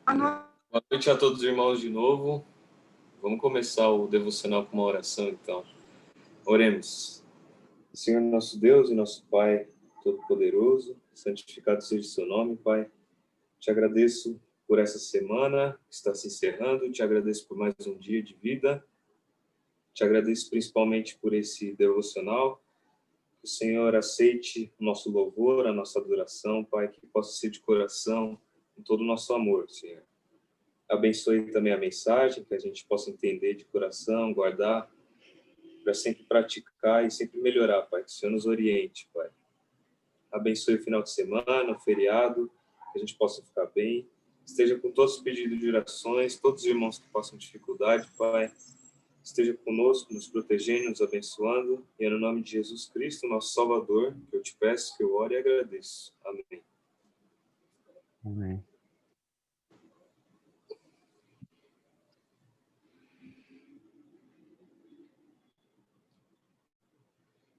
Boa noite a todos os irmãos de novo. Vamos começar o devocional com uma oração, então. Oremos. Senhor nosso Deus e nosso Pai Todo-Poderoso, santificado seja o seu nome, Pai. Te agradeço por essa semana que está se encerrando, te agradeço por mais um dia de vida, te agradeço principalmente por esse devocional. Que o Senhor aceite o nosso louvor, a nossa adoração, Pai, que possa ser de coração, com todo o nosso amor, Senhor. Abençoe também a mensagem, que a gente possa entender de coração, guardar, para sempre praticar e sempre melhorar, Pai. Que o Senhor nos oriente, Pai. Abençoe o final de semana, o feriado, que a gente possa ficar bem. Esteja com todos os pedidos de orações, todos os irmãos que passam dificuldade, Pai. Esteja conosco, nos protegendo, nos abençoando. E é no nome de Jesus Cristo, nosso Salvador, que eu te peço, que eu oro e agradeço. Amém. Amém.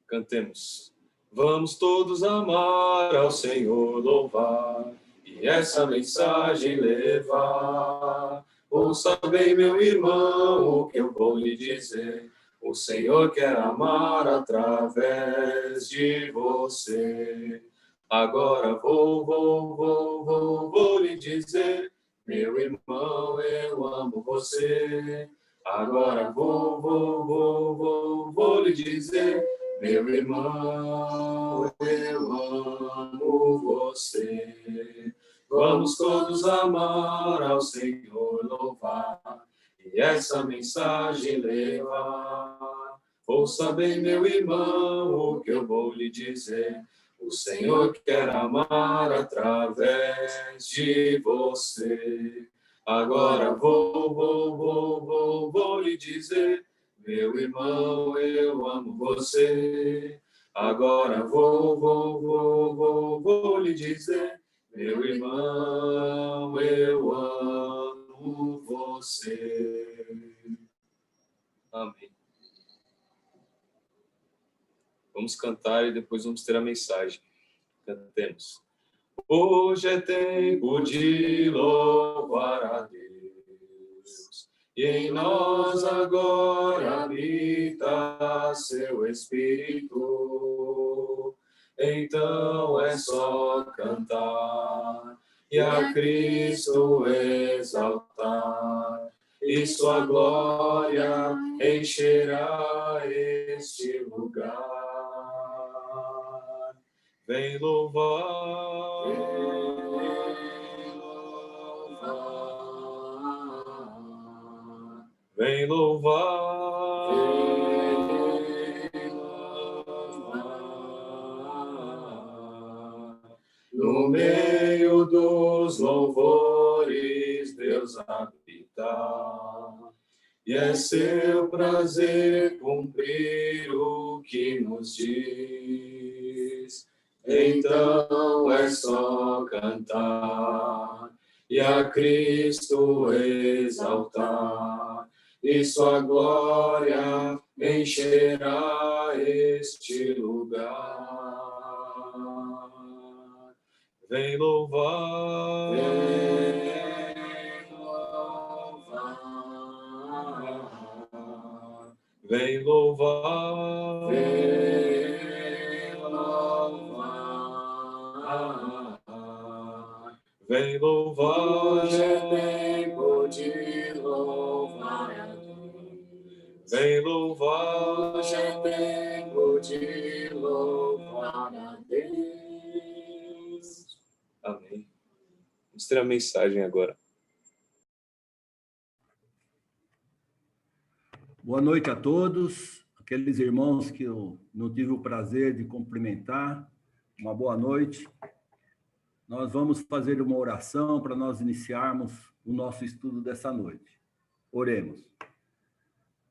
Cantemos. Vamos todos amar ao Senhor, louvar, e essa mensagem levar. Ouça bem, meu irmão, o que eu vou lhe dizer. O Senhor quer amar através de você. Agora vou lhe dizer, meu irmão, eu amo você. Agora vou lhe dizer, meu irmão, eu amo você. Vamos todos amar ao Senhor, louvar, e essa mensagem levar. Ouça bem, meu irmão, o que eu vou lhe dizer. O Senhor quer amar através de você. Agora vou lhe dizer, meu irmão, eu amo você. Agora vou lhe dizer, meu irmão, eu amo você. Amém. Vamos cantar e depois vamos ter a mensagem. Cantemos. Hoje é tempo de louvar a Deus, e em nós agora habita seu Espírito. Então é só cantar e a Cristo exaltar, e sua glória encherá este lugar. Vem louvar, vem louvar, no meio dos louvores Deus habita, e é seu prazer cumprir o que nos diz. Então é só cantar e a Cristo exaltar, e sua glória encherá este lugar. Vem louvar, vem louvar, vem louvar. Hoje é tempo de louvar a Deus. Vem louvar. Hoje é tempo de louvar a Deus. Amém. Vamos ter a mensagem agora. Boa noite a todos, aqueles irmãos que eu não tive o prazer de cumprimentar, uma boa noite. Nós vamos fazer uma oração para nós iniciarmos o nosso estudo dessa noite. Oremos.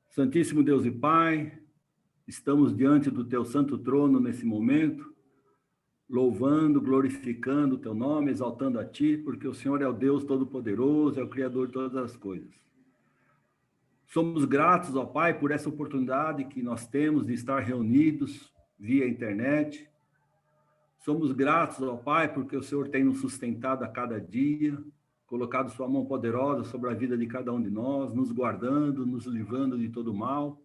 Santíssimo Deus e Pai, estamos diante do Teu santo trono nesse momento, louvando, glorificando o Teu nome, exaltando a Ti, porque o Senhor é o Deus Todo-Poderoso, é o Criador de todas as coisas. Somos gratos, ó Pai, por essa oportunidade que nós temos de estar reunidos via internet. Somos gratos, ó Pai, porque o Senhor tem nos sustentado a cada dia, colocado sua mão poderosa sobre a vida de cada um de nós, nos guardando, nos livrando de todo mal,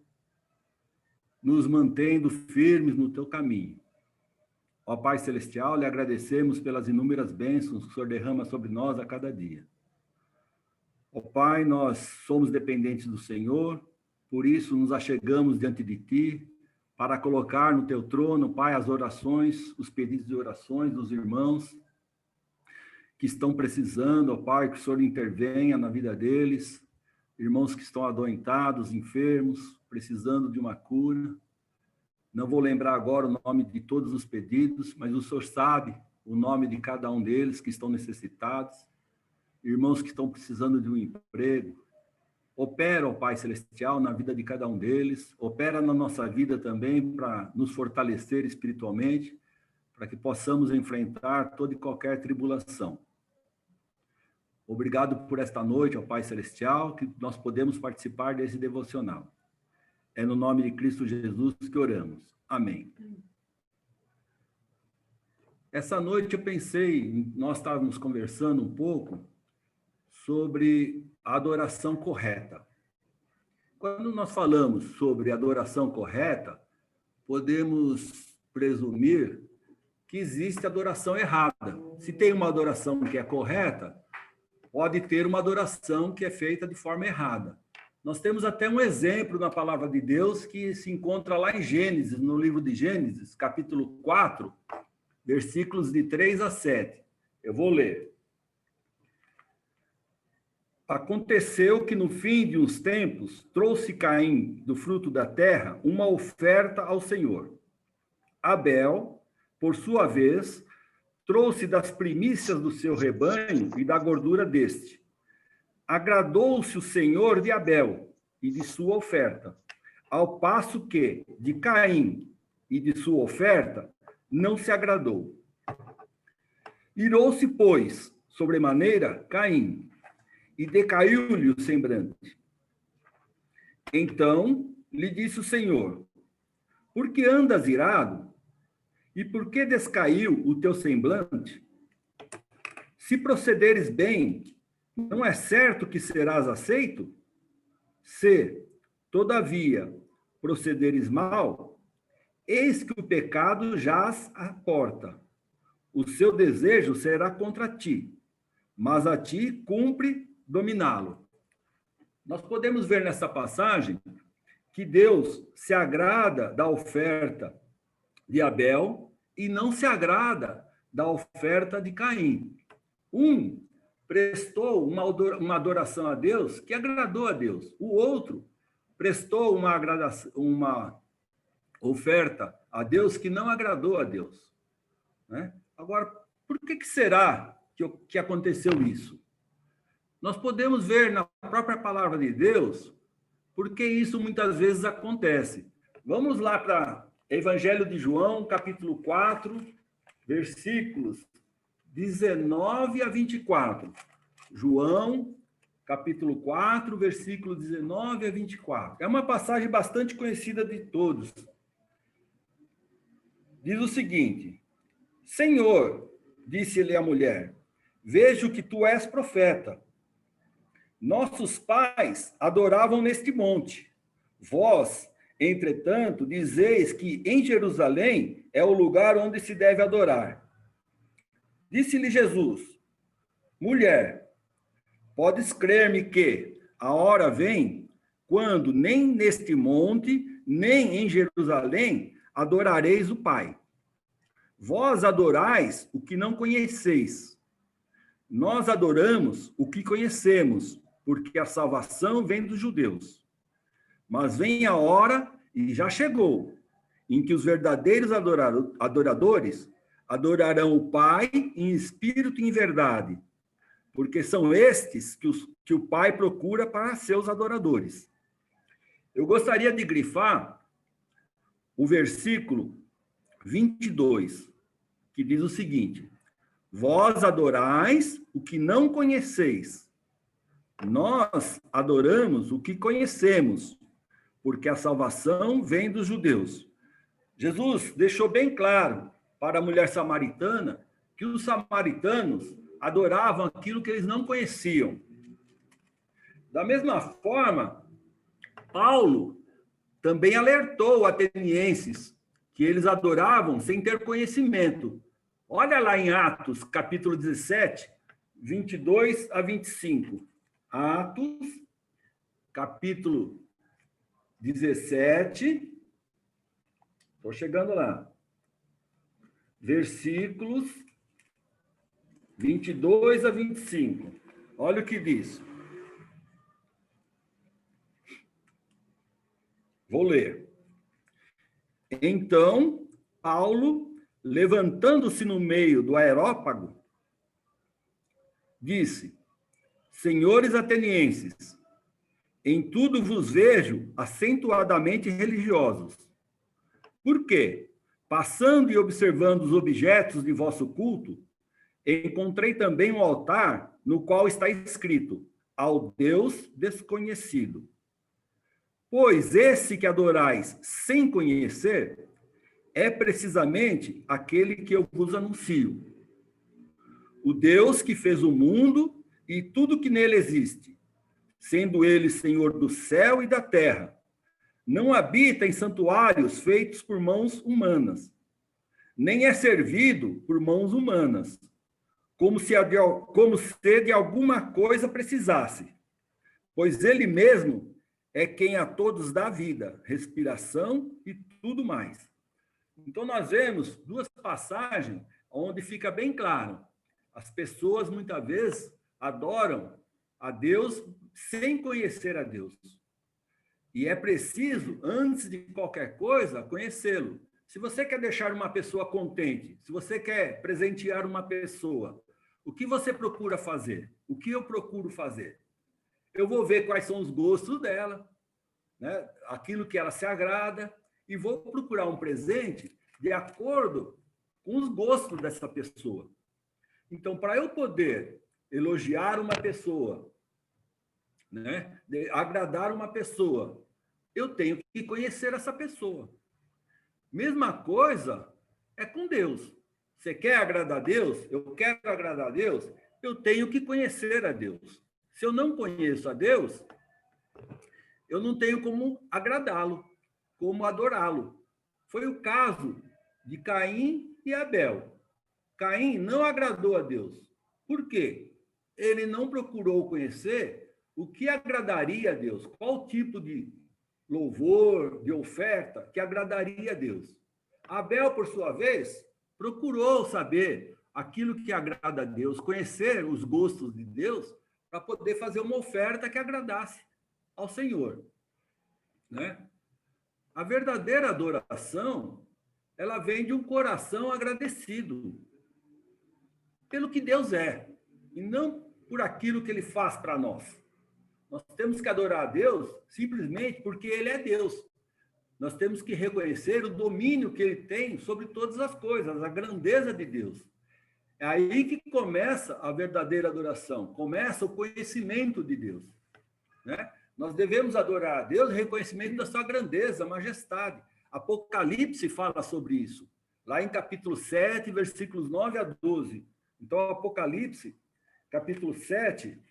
nos mantendo firmes no teu caminho. Ó Pai Celestial, lhe agradecemos pelas inúmeras bênçãos que o Senhor derrama sobre nós a cada dia. Ó Pai, nós somos dependentes do Senhor, por isso nos achegamos diante de Ti, para colocar no Teu trono, Pai, as orações, os pedidos de orações dos irmãos que estão precisando, ó Pai, que o Senhor intervenha na vida deles, irmãos que estão adoentados, enfermos, precisando de uma cura. Não vou lembrar agora o nome de todos os pedidos, mas o Senhor sabe o nome de cada um deles que estão necessitados. Irmãos que estão precisando de um emprego. Opera, ó Pai Celestial, na vida de cada um deles. Opera na nossa vida também para nos fortalecer espiritualmente, para que possamos enfrentar toda e qualquer tribulação. Obrigado por esta noite, ó Pai Celestial, que nós podemos participar desse devocional. É no nome de Cristo Jesus que oramos. Amém. Essa noite eu pensei, nós estávamos conversando um pouco sobre a adoração correta. Quando nós falamos sobre adoração correta, podemos presumir que existe adoração errada. Se tem uma adoração que é correta, pode ter uma adoração que é feita de forma errada. Nós temos até um exemplo na palavra de Deus que se encontra lá em Gênesis, no livro de Gênesis, capítulo 4, versículos de 3 a 7. Eu vou ler. Aconteceu que no fim de uns tempos, trouxe Caim do fruto da terra uma oferta ao Senhor. Abel, por sua vez, trouxe das primícias do seu rebanho e da gordura deste. Agradou-se o Senhor de Abel e de sua oferta, ao passo que de Caim e de sua oferta não se agradou. Irou-se, pois, sobremaneira Caim, e decaiu-lhe o semblante. Então lhe disse o Senhor: por que andas irado? E por que descaiu o teu semblante? Se procederes bem, não é certo que serás aceito? Se, todavia, procederes mal, eis que o pecado jaz à porta. O seu desejo será contra ti, mas a ti cumpre dominá-lo. Nós podemos ver nessa passagem que Deus se agrada da oferta de Abel e não se agrada da oferta de Caim. Um prestou uma adoração a Deus que agradou a Deus. O outro prestou uma oferta a Deus que não agradou a Deus. Né? Agora, por que será que aconteceu isso? Nós podemos ver na própria palavra de Deus porque isso muitas vezes acontece. Vamos lá para Evangelho de João, capítulo 4, versículos 19 a 24. João, capítulo 4, versículo 19 a 24. É uma passagem bastante conhecida de todos. Diz o seguinte: Senhor, disse-lhe a mulher, vejo que tu és profeta. Nossos pais adoravam neste monte. Vós, entretanto, dizeis que em Jerusalém é o lugar onde se deve adorar. Disse-lhe Jesus: mulher, podes crer-me que a hora vem quando nem neste monte, nem em Jerusalém adorareis o Pai. Vós adorais o que não conheceis. Nós adoramos o que conhecemos, porque a salvação vem dos judeus. Mas vem a hora, e já chegou, em que os verdadeiros adoradores adorarão o Pai em espírito e em verdade, porque são estes que o Pai procura para seus adoradores. Eu gostaria de grifar o versículo 22, que diz o seguinte: vós adorais o que não conheceis. Nós adoramos o que conhecemos, porque a salvação vem dos judeus. Jesus deixou bem claro para a mulher samaritana que os samaritanos adoravam aquilo que eles não conheciam. Da mesma forma, Paulo também alertou os atenienses que eles adoravam sem ter conhecimento. Olha lá em Atos, capítulo 17, 22 a 25. Atos, capítulo 17. Estou chegando lá. Versículos 22 a 25. Olha o que diz. Vou ler. Então, Paulo, levantando-se no meio do aerópago, disse: Senhores atenienses, em tudo vos vejo acentuadamente religiosos. Por quê? Passando e observando os objetos de vosso culto, encontrei também um altar no qual está escrito: ao Deus desconhecido. Pois esse que adorais sem conhecer é precisamente aquele que eu vos anuncio. O Deus que fez o mundo e tudo que nele existe, sendo ele Senhor do céu e da terra, não habita em santuários feitos por mãos humanas, nem é servido por mãos humanas, como se de alguma coisa precisasse, pois ele mesmo é quem a todos dá vida, respiração e tudo mais. Então, nós vemos duas passagens onde fica bem claro. As pessoas, muitas vezes, adoram a Deus sem conhecer a Deus. E é preciso, antes de qualquer coisa, conhecê-lo. Se você quer deixar uma pessoa contente, se você quer presentear uma pessoa, o que você procura fazer? O que eu procuro fazer? Eu vou ver quais são os gostos dela, né? Aquilo que ela se agrada, e vou procurar um presente de acordo com os gostos dessa pessoa. Então, para eu poder elogiar uma pessoa, né? Agradar uma pessoa, eu tenho que conhecer essa pessoa. Mesma coisa é com Deus. Você quer agradar a Deus? Eu quero agradar a Deus? Eu tenho que conhecer a Deus. Se eu não conheço a Deus, eu não tenho como agradá-lo, como adorá-lo. Foi o caso de Caim e Abel. Caim não agradou a Deus. Por quê? Ele não procurou conhecer o que agradaria a Deus, qual tipo de louvor, de oferta que agradaria a Deus. Abel, por sua vez, procurou saber aquilo que agrada a Deus, conhecer os gostos de Deus, para poder fazer uma oferta que agradasse ao Senhor, né? A verdadeira adoração, ela vem de um coração agradecido pelo que Deus é, e não por aquilo que ele faz para nós. Nós temos que adorar a Deus simplesmente porque ele é Deus. Nós temos que reconhecer o domínio que ele tem sobre todas as coisas, a grandeza de Deus. É aí que começa a verdadeira adoração, começa o conhecimento de Deus, né? Nós devemos adorar a Deus em reconhecimento da sua grandeza, majestade. Apocalipse fala sobre isso, lá em capítulo 7, versículos 9 a 12. Então, Apocalipse, capítulo 7,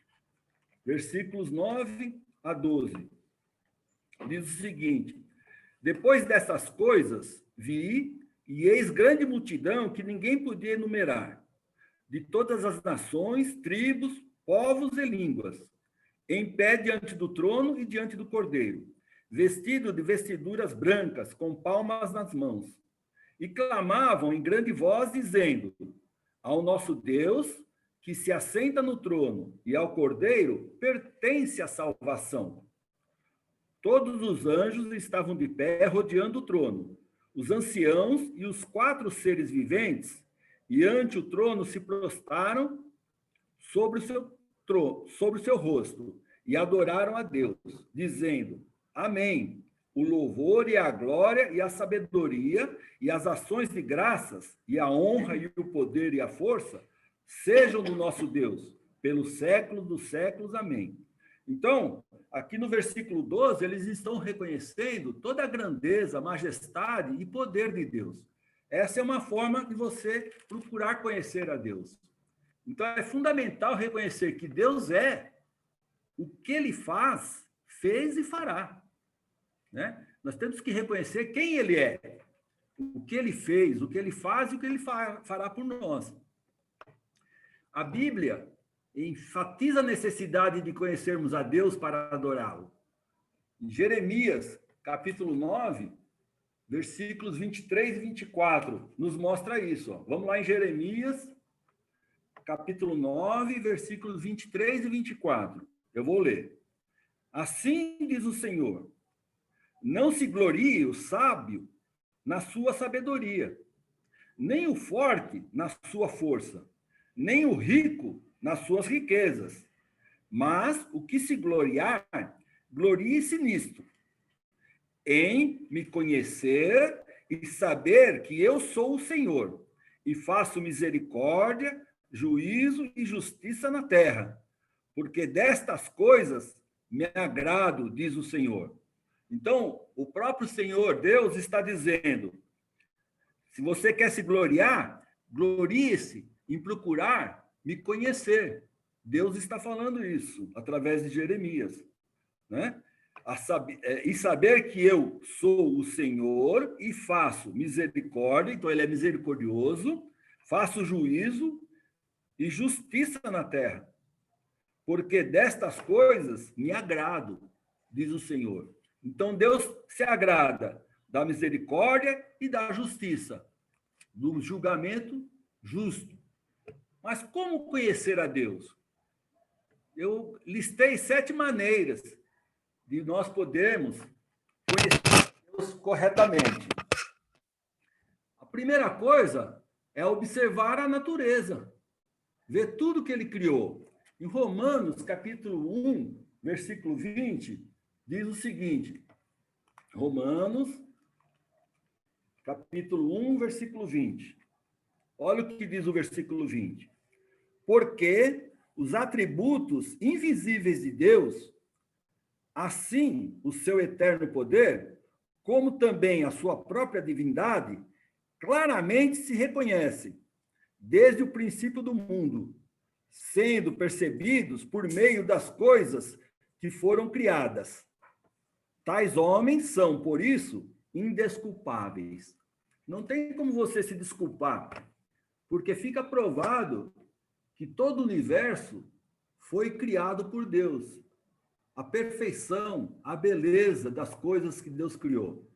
versículos 9 a 12. Diz o seguinte: depois dessas coisas, vi, e eis grande multidão que ninguém podia enumerar, de todas as nações, tribos, povos e línguas, em pé diante do trono e diante do Cordeiro, vestido de vestiduras brancas, com palmas nas mãos, e clamavam em grande voz, dizendo: ao nosso Deus, que se assenta no trono, e ao Cordeiro, pertence a salvação. Todos os anjos estavam de pé, rodeando o trono, os anciãos e os 4 seres viventes, e ante o trono se prostraram sobre o seu rosto, e adoraram a Deus, dizendo: Amém. O louvor e a glória e a sabedoria e as ações de graças e a honra e o poder e a força sejam do nosso Deus, pelos séculos dos séculos. Amém. Então, aqui no versículo 12, eles estão reconhecendo toda a grandeza, majestade e poder de Deus. Essa é uma forma de você procurar conhecer a Deus. Então, é fundamental reconhecer que Deus é o que ele faz, fez e fará. Né? Nós temos que reconhecer quem ele é, o que ele fez, o que ele faz e o que ele fará por nós. A Bíblia enfatiza a necessidade de conhecermos a Deus para adorá-lo. Em Jeremias, capítulo 9, versículos 23 e 24, nos mostra isso. Ó. Vamos lá em Jeremias, capítulo 9, versículos 23 e 24. Eu vou ler. Assim diz o Senhor, não se glorie o sábio na sua sabedoria, nem o forte na sua força, nem o rico nas suas riquezas. Mas o que se gloriar, glorie-se nisto, em me conhecer e saber que eu sou o Senhor, e faço misericórdia, juízo e justiça na terra, porque destas coisas me agrado, diz o Senhor. Então, o próprio Senhor, Deus, está dizendo, se você quer se gloriar, glorie-se em procurar me conhecer. Deus está falando isso através de Jeremias, né? E saber que eu sou o Senhor e faço misericórdia, então ele é misericordioso, faço juízo e justiça na terra, porque destas coisas me agrado, diz o Senhor. Então Deus se agrada da misericórdia e da justiça, do julgamento justo. Mas como conhecer a Deus? Eu listei 7 maneiras de nós podermos conhecer Deus corretamente. A primeira coisa é observar a natureza, ver tudo que ele criou. Em Romanos, capítulo 1, versículo 20, diz o seguinte, Romanos, capítulo 1, versículo 20. Olha o que diz o versículo 20. Porque os atributos invisíveis de Deus, assim o seu eterno poder, como também a sua própria divindade, claramente se reconhecem desde o princípio do mundo, sendo percebidos por meio das coisas que foram criadas. Tais homens são, por isso, indesculpáveis. Não tem como você se desculpar, porque fica provado que todo o universo foi criado por Deus. A perfeição, a beleza das coisas que Deus criou.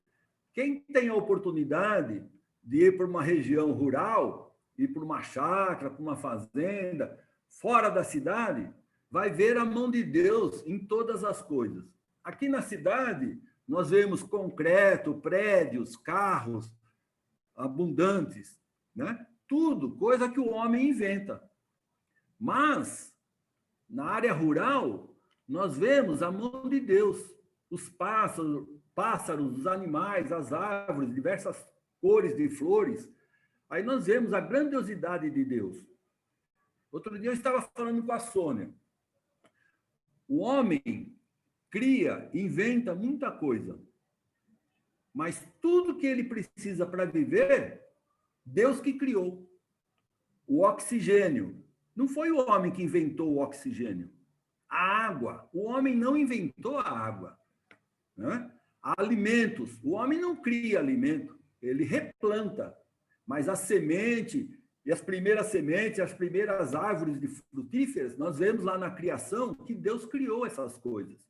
Quem tem a oportunidade de ir para uma região rural, ir para uma chácara, para uma fazenda, fora da cidade, vai ver a mão de Deus em todas as coisas. Aqui na cidade, nós vemos concreto, prédios, carros abundantes, né? Tudo, coisa que o homem inventa. Mas, na área rural, nós vemos a mão de Deus, os pássaros, os animais, as árvores, diversas cores de flores. Aí nós vemos a grandiosidade de Deus. Outro dia eu estava falando com a Sônia. O homem cria, inventa muita coisa. Mas tudo que ele precisa para viver, Deus que criou. O oxigênio. Não foi o homem que inventou o oxigênio. A água. O homem não inventou a água. Né? Alimentos. O homem não cria alimento. Ele replanta. Mas a semente, e as primeiras sementes, as primeiras árvores de frutíferas, nós vemos lá na criação que Deus criou essas coisas.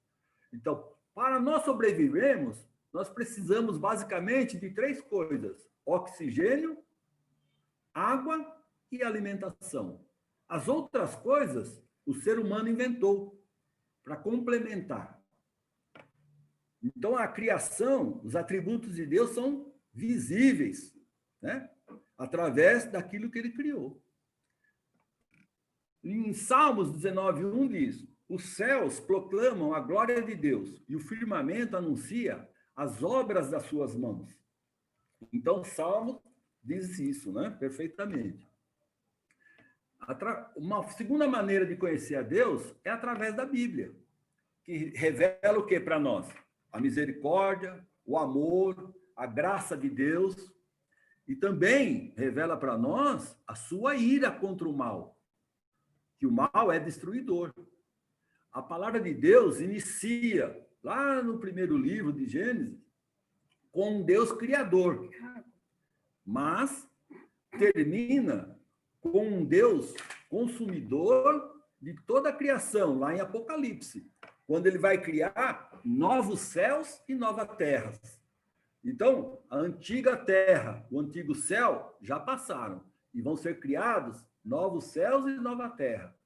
Então, para nós sobrevivermos, nós precisamos basicamente de 3 coisas: oxigênio, água e alimentação. As outras coisas, o ser humano inventou para complementar. Então, a criação, os atributos de Deus são visíveis, né? Através daquilo que ele criou. Em Salmos 19:1 diz: os céus proclamam a glória de Deus e o firmamento anuncia as obras das suas mãos. Então, Salmo diz isso, né? Perfeitamente. Uma segunda maneira de conhecer a Deus é através da Bíblia, que revela o que para nós? A misericórdia, o amor, a graça de Deus, e também revela para nós a sua ira contra o mal. que o mal é destruidor. A palavra de Deus inicia, lá no primeiro livro de Gênesis, com um Deus criador, mas termina com um Deus consumidor de toda a criação, lá em Apocalipse, quando ele vai criar novos céus e novas terras. Então, a antiga terra, o antigo céu já passaram e vão ser criados novos céus e nova terra.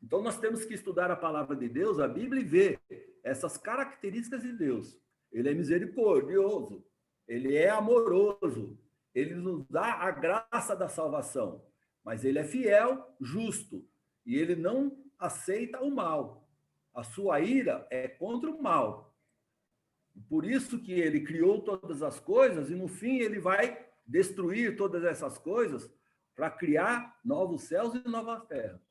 Então, nós temos que estudar a palavra de Deus, a Bíblia, e ver essas características de Deus. Ele é misericordioso, ele é amoroso, ele nos dá a graça da salvação, mas ele é fiel, justo, e ele não aceita o mal. A sua ira é contra o mal. Por isso que ele criou todas as coisas e, no fim, ele vai destruir todas essas coisas para criar novos céus e nova terra.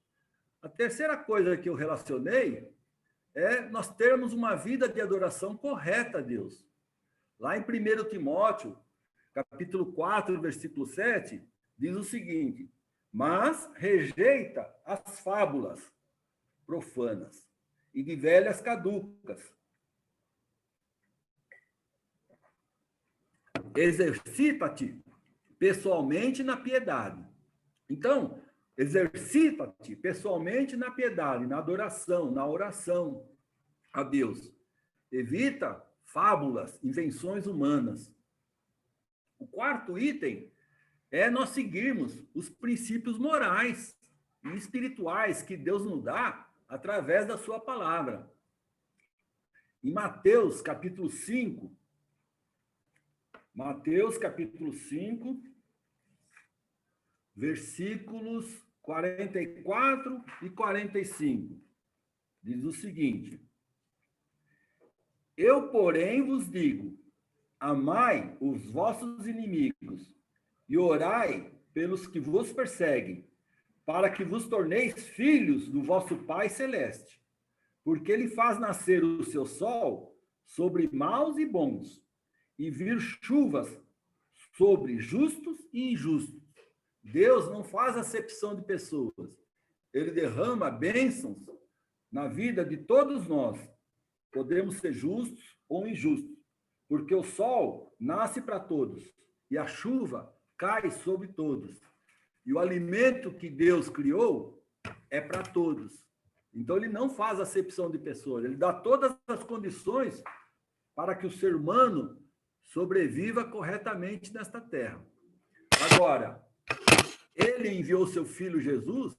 A terceira coisa que eu relacionei é nós termos uma vida de adoração correta a Deus. Lá em 1 Timóteo, capítulo 4, versículo 7, diz o seguinte: mas rejeita as fábulas profanas e de velhas caducas. Exercita-te pessoalmente na piedade. Então, exercita-te pessoalmente na piedade, na adoração, na oração a Deus. Evita fábulas, invenções humanas. O quarto item é nós seguirmos os princípios morais e espirituais que Deus nos dá através da sua palavra. Em Mateus, capítulo 5, versículos 44 e 45, diz o seguinte: eu, porém, vos digo, amai os vossos inimigos e orai pelos que vos perseguem, para que vos torneis filhos do vosso Pai Celeste, porque ele faz nascer o seu sol sobre maus e bons, e vir chuvas sobre justos e injustos. Deus não faz acepção de pessoas. Ele derrama bênçãos na vida de todos nós. Podemos ser justos ou injustos, porque o sol nasce para todos e a chuva cai sobre todos. E o alimento que Deus criou é para todos. Então, ele não faz acepção de pessoas. Ele dá todas as condições para que o ser humano sobreviva corretamente nesta terra. Agora, ele enviou seu filho Jesus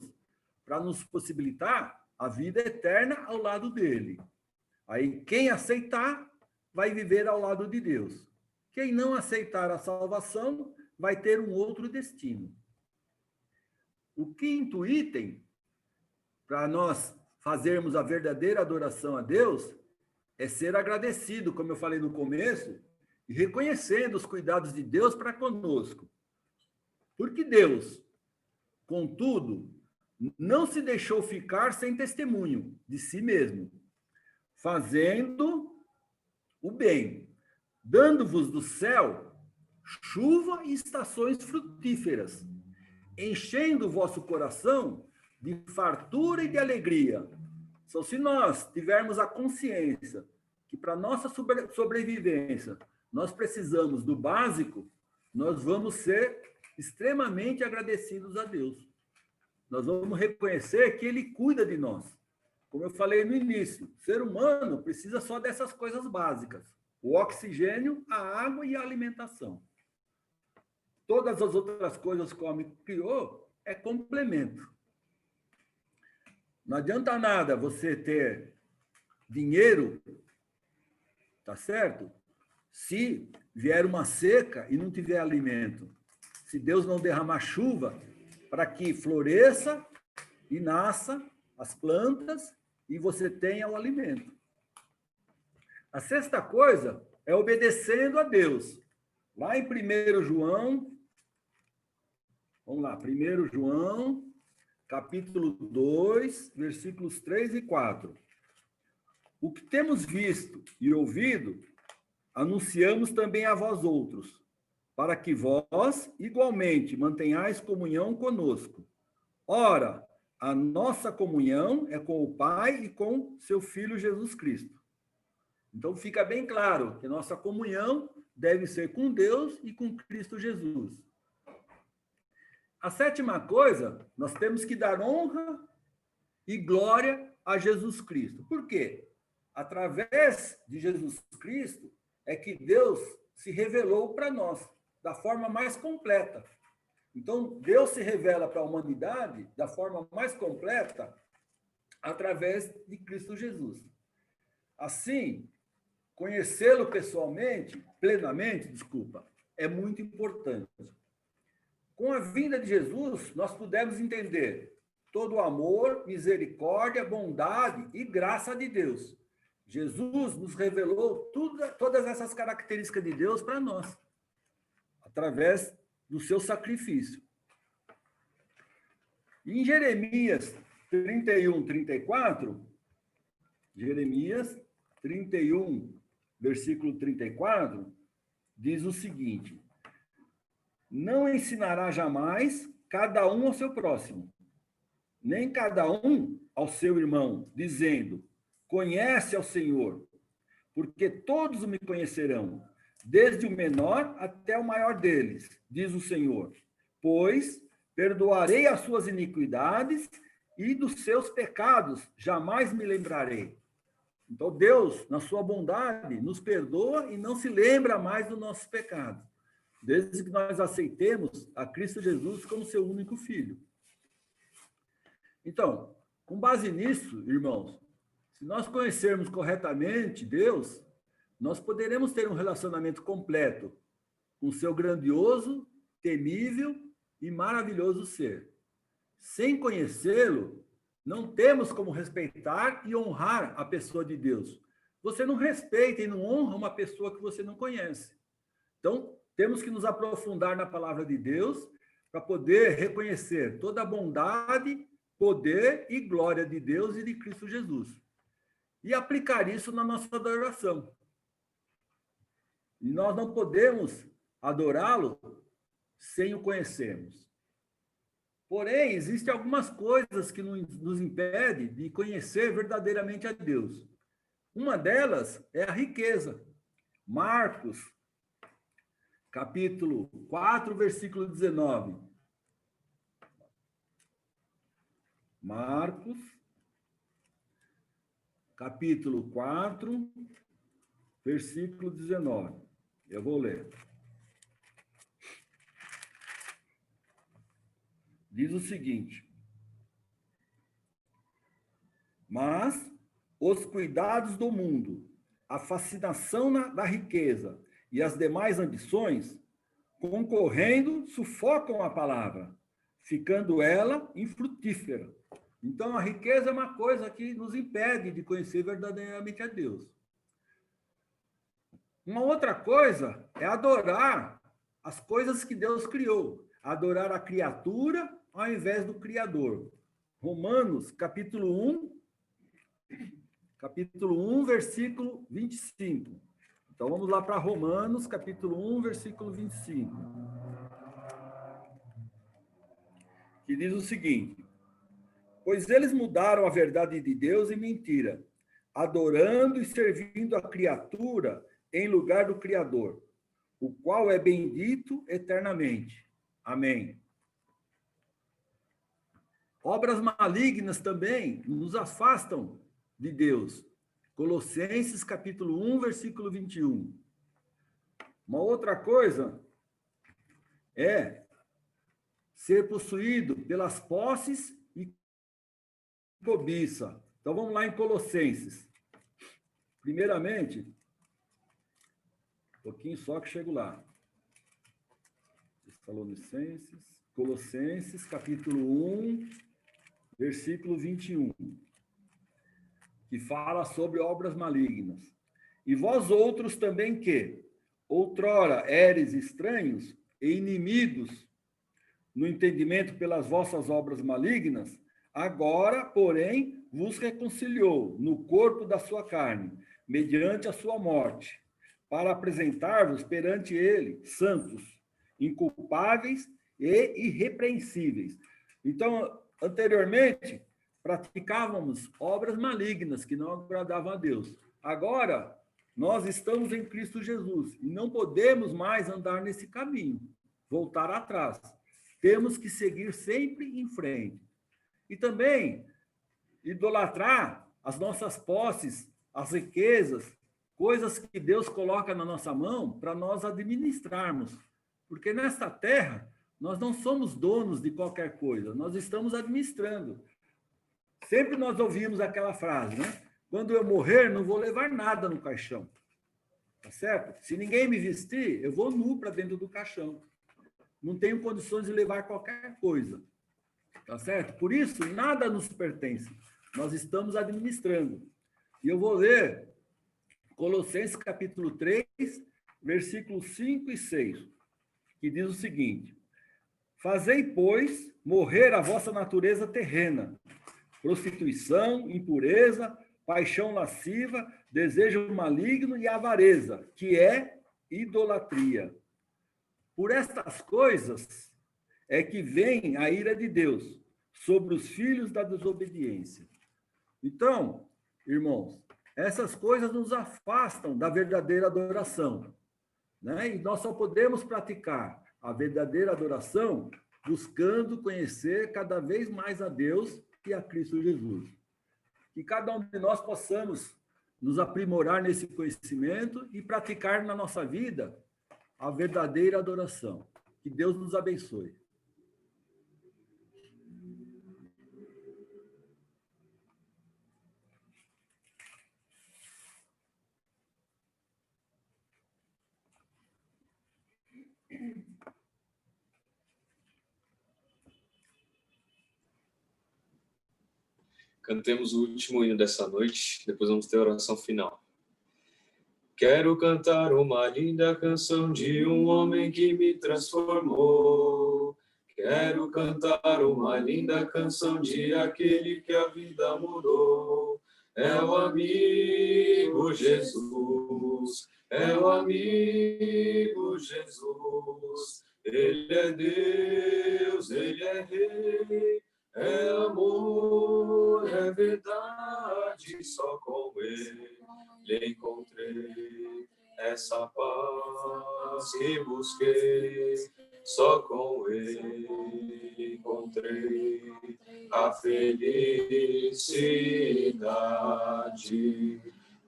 para nos possibilitar a vida eterna ao lado dele. Aí, quem aceitar, vai viver ao lado de Deus. Quem não aceitar a salvação, vai ter um outro destino. O quinto item, para nós fazermos a verdadeira adoração a Deus, é ser agradecido, como eu falei no começo, e reconhecendo os cuidados de Deus para conosco. Porque Deus, contudo, não se deixou ficar sem testemunho de si mesmo, fazendo o bem, dando-vos do céu chuva e estações frutíferas, enchendo o vosso coração de fartura e de alegria. Então, se nós tivermos a consciência que para nossa sobrevivência nós precisamos do básico, nós vamos ser extremamente agradecidos a Deus. Nós vamos reconhecer que Ele cuida de nós. Como eu falei no início, o ser humano precisa só dessas coisas básicas: o oxigênio, a água e a alimentação. Todas as outras coisas que o homem criou é complemento. Não adianta nada você ter dinheiro, tá certo? Se vier uma seca e não tiver alimento. Se Deus não derramar chuva para que floresça e nasça as plantas e você tenha o alimento. A sexta coisa é obedecendo a Deus. Lá em 1 João, vamos lá, 1 João, capítulo 2, versículos 3 e 4. O que temos visto e ouvido, anunciamos também a vós outros, para que vós, igualmente, mantenhais comunhão conosco. Ora, a nossa comunhão é com o Pai e com seu Filho Jesus Cristo. Então, fica bem claro que nossa comunhão deve ser com Deus e com Cristo Jesus. A sétima coisa, nós temos que dar honra e glória a Jesus Cristo. Por quê? Através de Jesus Cristo é que Deus se revelou para nós da forma mais completa. Então, Deus se revela para a humanidade da forma mais completa através de Cristo Jesus. Assim, conhecê-lo pessoalmente, plenamente, é muito importante. Com a vinda de Jesus, nós pudemos entender todo o amor, misericórdia, bondade e graça de Deus. Jesus nos revelou todas essas características de Deus para nós, através do seu sacrifício. Em Jeremias 31, 34, Jeremias 31, versículo 34, diz o seguinte: não ensinará jamais cada um ao seu próximo, nem cada um ao seu irmão, dizendo, conhece ao Senhor, porque todos me conhecerão, desde o menor até o maior deles, diz o Senhor. Pois perdoarei as suas iniquidades e dos seus pecados jamais me lembrarei. Então, Deus, na sua bondade, nos perdoa e não se lembra mais dos nossos pecados, desde que nós aceitemos a Cristo Jesus como seu único Filho. Então, com base nisso, irmãos, se nós conhecermos corretamente Deus, nós poderemos ter um relacionamento completo com seu grandioso, temível e maravilhoso ser. Sem conhecê-lo, não temos como respeitar e honrar a pessoa de Deus. Você não respeita e não honra uma pessoa que você não conhece. Então, temos que nos aprofundar na palavra de Deus para poder reconhecer toda a bondade, poder e glória de Deus e de Cristo Jesus. E aplicar isso na nossa adoração. E nós não podemos adorá-lo sem o conhecermos. Porém, existem algumas coisas que nos impedem de conhecer verdadeiramente a Deus. Uma delas é a riqueza. Marcos, capítulo 4, versículo 19. Marcos, capítulo 4, versículo 19. Eu vou ler. Diz o seguinte: mas os cuidados do mundo, a fascinação da riqueza e as demais ambições, concorrendo, sufocam a palavra, ficando ela infrutífera. Então, a riqueza é uma coisa que nos impede de conhecer verdadeiramente a Deus. Uma outra coisa é adorar as coisas que Deus criou, adorar a criatura ao invés do Criador. Romanos, capítulo 1, versículo 25. Então, vamos lá para Romanos, capítulo 1, versículo 25. Que diz o seguinte: pois eles mudaram a verdade de Deus em mentira, adorando e servindo a criatura em lugar do Criador, o qual é bendito eternamente. Amém. Obras malignas também nos afastam de Deus. Colossenses, capítulo 1, versículo 21. Uma outra coisa é ser possuído pelas posses e cobiça. Então, vamos lá em Colossenses. Primeiramente, um pouquinho só que chego lá. Colossenses, capítulo 1, versículo 21, que fala sobre obras malignas. E vós outros também que, outrora, éreis estranhos e inimigos no entendimento pelas vossas obras malignas, agora, porém, vos reconciliou no corpo da sua carne, mediante a sua morte, para apresentar-vos perante ele santos, inculpáveis e irrepreensíveis. Então, anteriormente, praticávamos obras malignas que não agradavam a Deus. Agora, nós estamos em Cristo Jesus e não podemos mais andar nesse caminho, voltar atrás. Temos que seguir sempre em frente. E também idolatrar as nossas posses, as riquezas, coisas que Deus coloca na nossa mão para nós administrarmos. Porque nesta terra, nós não somos donos de qualquer coisa, nós estamos administrando. Sempre nós ouvimos aquela frase, né? Quando eu morrer, não vou levar nada no caixão. Tá certo? Se ninguém me vestir, eu vou nu para dentro do caixão. Não tenho condições de levar qualquer coisa. Tá certo? Por isso, nada nos pertence. Nós estamos administrando. E eu vou ler Colossenses capítulo 3, versículos 5 e 6, que diz o seguinte: Fazei, pois, morrer a vossa natureza terrena, prostituição, impureza, paixão lasciva, desejo maligno e avareza, que é idolatria. Por estas coisas é que vem a ira de Deus sobre os filhos da desobediência. Então, irmãos, essas coisas nos afastam da verdadeira adoração, né? E nós só podemos praticar a verdadeira adoração buscando conhecer cada vez mais a Deus e a Cristo Jesus. Que cada um de nós possamos nos aprimorar nesse conhecimento e praticar na nossa vida a verdadeira adoração. Que Deus nos abençoe. Cantemos o último hino dessa noite, depois vamos ter a oração final. Quero cantar uma linda canção de um homem que me transformou. Quero cantar uma linda canção de aquele que a vida mudou. É o amigo Jesus, é o amigo Jesus. Ele é Deus, ele é Rei, é amor, é verdade, só com ele encontrei essa paz que busquei, só com ele encontrei a felicidade.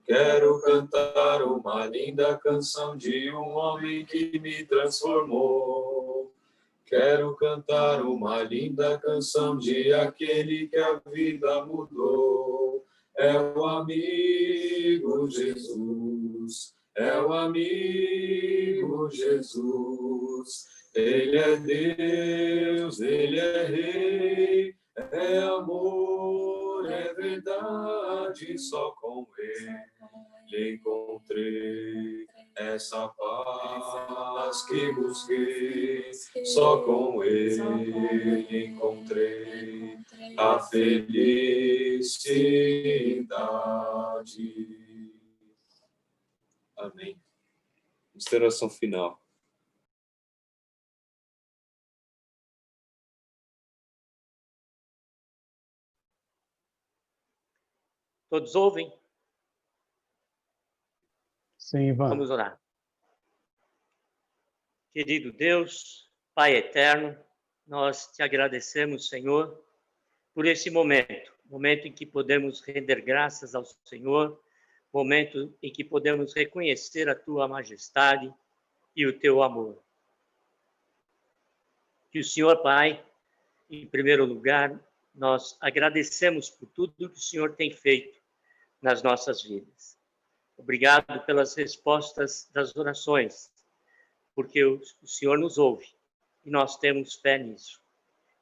Quero cantar uma linda canção de um homem que me transformou. Quero cantar uma linda canção de aquele que a vida mudou. É o amigo Jesus, é o amigo Jesus. Ele é Deus, ele é Rei, é amor, é verdade, só com ele encontrei essa paz que busquei, só com ele encontrei a felicidade. Amém. Consideração final. Todos ouvem? Sim, Ivan. Vamos orar. Querido Deus, Pai eterno, nós te agradecemos, Senhor, por esse momento em que podemos render graças ao Senhor, momento em que podemos reconhecer a tua majestade e o teu amor. Que o Senhor, Pai, em primeiro lugar, nós agradecemos por tudo que o Senhor tem feito nas nossas vidas. Obrigado pelas respostas das orações, porque o Senhor nos ouve e nós temos fé nisso.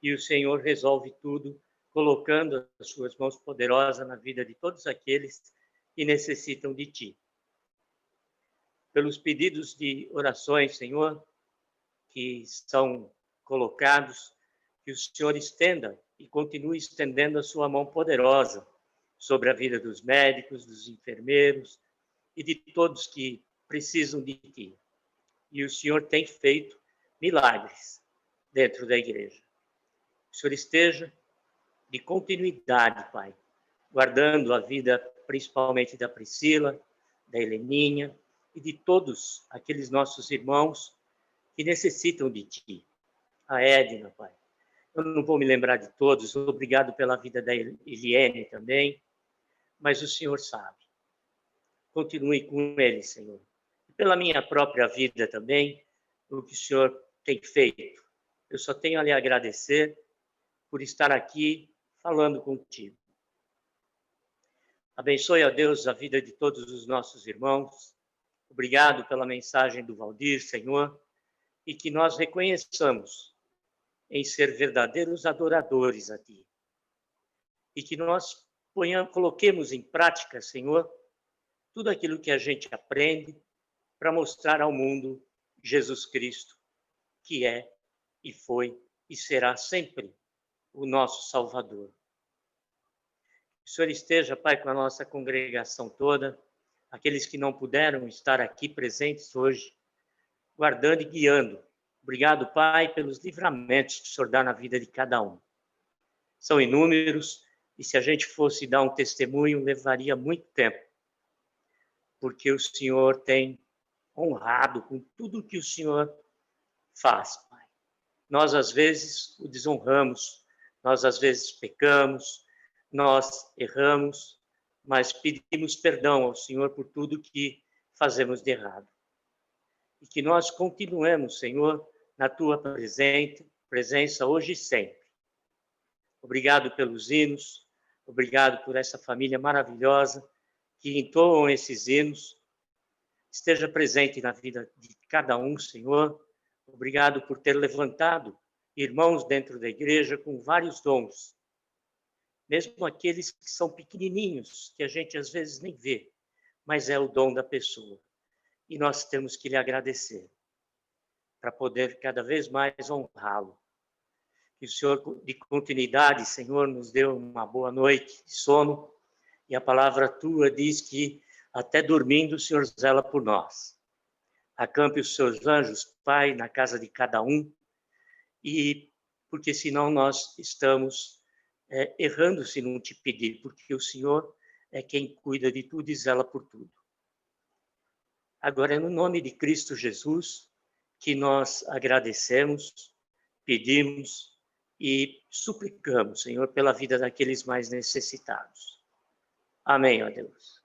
E o Senhor resolve tudo, colocando as suas mãos poderosas na vida de todos aqueles que necessitam de Ti. Pelos pedidos de orações, Senhor, que são colocados, que o Senhor estenda e continue estendendo a sua mão poderosa sobre a vida dos médicos, dos enfermeiros e de todos que precisam de Ti. E o Senhor tem feito milagres dentro da igreja. O Senhor esteja de continuidade, Pai, guardando a vida principalmente da Priscila, da Heleninha e de todos aqueles nossos irmãos que necessitam de Ti. A Edna, Pai. Eu não vou me lembrar de todos, obrigado pela vida da Eliane também, mas o Senhor sabe. Continue com ele, Senhor. E pela minha própria vida também, o que o Senhor tem feito. Eu só tenho a lhe agradecer por estar aqui falando contigo. Abençoe a Deus a vida de todos os nossos irmãos. Obrigado pela mensagem do Valdir, Senhor, e que nós reconheçamos em ser verdadeiros adoradores a Ti. E que nós coloquemos em prática, Senhor, tudo aquilo que a gente aprende para mostrar ao mundo Jesus Cristo, que é e foi e será sempre o nosso Salvador. Que o Senhor esteja, Pai, com a nossa congregação toda, aqueles que não puderam estar aqui presentes hoje, guardando e guiando. Obrigado, Pai, pelos livramentos que o Senhor dá na vida de cada um. São inúmeros, e se a gente fosse dar um testemunho, levaria muito tempo, porque o Senhor tem honrado com tudo que o Senhor faz, Pai. Nós, às vezes, o desonramos, nós, às vezes, pecamos, nós erramos, mas pedimos perdão ao Senhor por tudo que fazemos de errado. E que nós continuemos, Senhor, na Tua presença hoje e sempre. Obrigado pelos hinos, obrigado por essa família maravilhosa que entoam esses hinos. Esteja presente na vida de cada um, Senhor. Obrigado por ter levantado irmãos dentro da igreja com vários dons. Mesmo aqueles que são pequenininhos, que a gente às vezes nem vê, mas é o dom da pessoa. E nós temos que lhe agradecer, para poder cada vez mais honrá-lo. Que o Senhor, de continuidade, Senhor, nos dê uma boa noite de sono, e a palavra Tua diz que até dormindo o Senhor zela por nós. Acampe os Seus anjos, Pai, na casa de cada um, e porque senão nós estamos errando se não Te pedir, porque o Senhor é quem cuida de tudo e zela por tudo. Agora é no nome de Cristo Jesus que nós agradecemos, pedimos e suplicamos, Senhor, pela vida daqueles mais necessitados. Amém, ó Deus.